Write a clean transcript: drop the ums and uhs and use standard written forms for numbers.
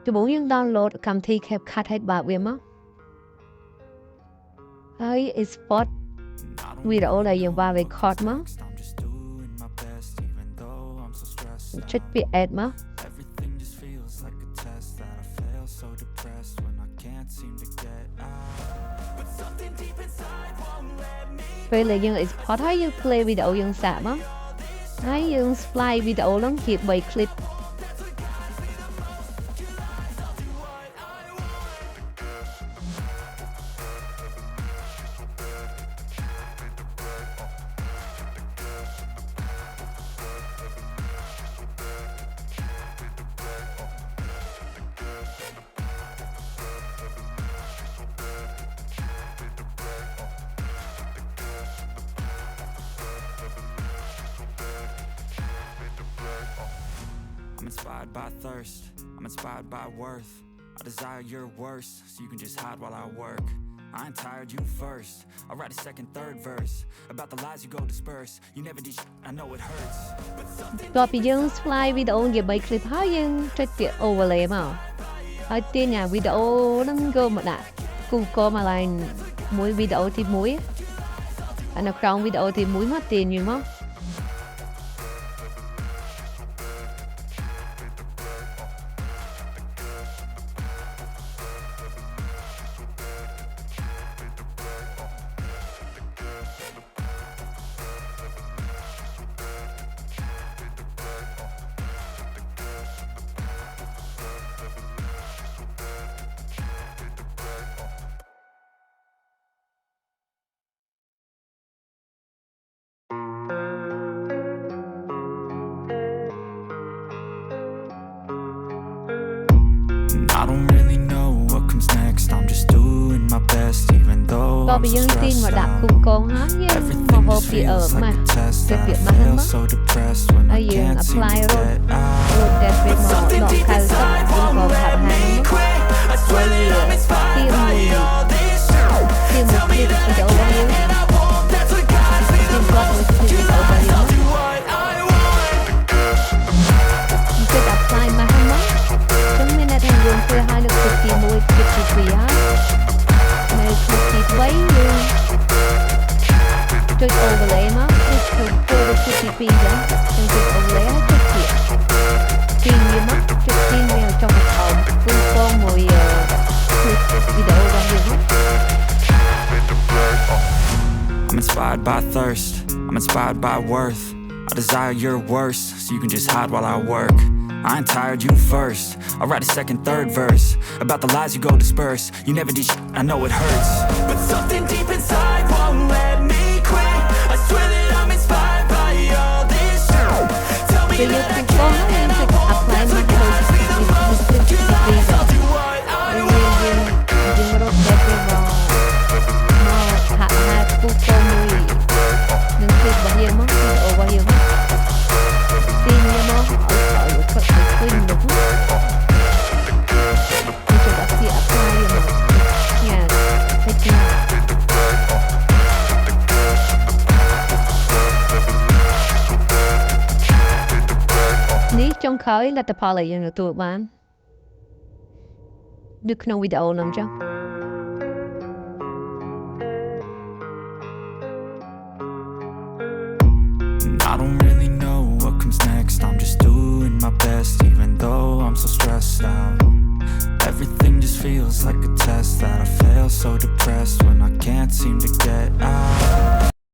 Chúng muốnយើង download កម្មវិធី Capcut ឲ្យបើកវាមកហើយ export វីដេអូដែលយើងបាន record មកចុចពាក្យ add មកពេលដែលយើង export ហើយយើង play វីដេអូយើងសាកមកហើយយើង splice វីដេអូហ្នឹងជា3 clip I'm inspired by thirst, I'm inspired by worth. I desire your worst, so you can just hide while I work. I ain't tired, you first. I'll write a second, third verse about the lies you go disperse. You never did I know it hurts. តើពីយើង splice វីដេអូជា3 clip ហើយយើងចុចពាក្យ overlay មកហើយទាញអាវីដេអូហ្នឹងយកមកដាក់ Google មកឡើងមួយវីដេអូទី1ហើយនៅក្នុងវីដេអូទី1មកទាញវាមកI don't really know what comes next. I'm just doing my best, even though I'm so stressed out. Everything just feels like a test that I fail so depressed when I can't seem to get out. But something deep inside won't let me quit. I swear that I'm inspired by all this shit. Tell me that I can and I won't. That's what guides me the most. You know I'll do what I want. You could apply my hammer. យើងធ្វើឲ្យនៅclipទី1 clipទី2ហើយនៅ clip ទី3យើងចុច overlay មកគឺធ្វើទៅ clip ទី2ចឹងយើងចុច overlay ហើយចុចទាញវាមកចុចទាញវាចុះមកអមគូកងមួយ clip វីដេអូរបស់យើង I'm inspired by thirst, I'm inspired by worth. I desire your worst, so you can just hide while I work. I ain't tired, you first. I'll write a second, third verse about the lies you go disperse. You never did I know it hurts. But something deep inside won't let me quit. I swear that I'm inspired by all this shit. Tell me that I can and I won't. That's what guides me the most. You know I'll do what I want. យើងរកតែពីមកហាក់ហាក់គូកងមួយនឹង clip របស់យើងមកវីដេអូរបស់យើងមកទាញវាមកឲ្យគាត់ទៅឃើញនោះយើងចុចដាក់ពាក្យ apply វាមកញ៉ាតែចានេះចុងក្រោយលទ្ធផលដែលយើងទទួលបាននៅក្នុងវីដេអូហ្នឹងចឹងI don't really know what comes next. I'm just doing my best, even though I'm so stressed out. Everything just feels like a test that I fail so depressed when I can't seem to get out.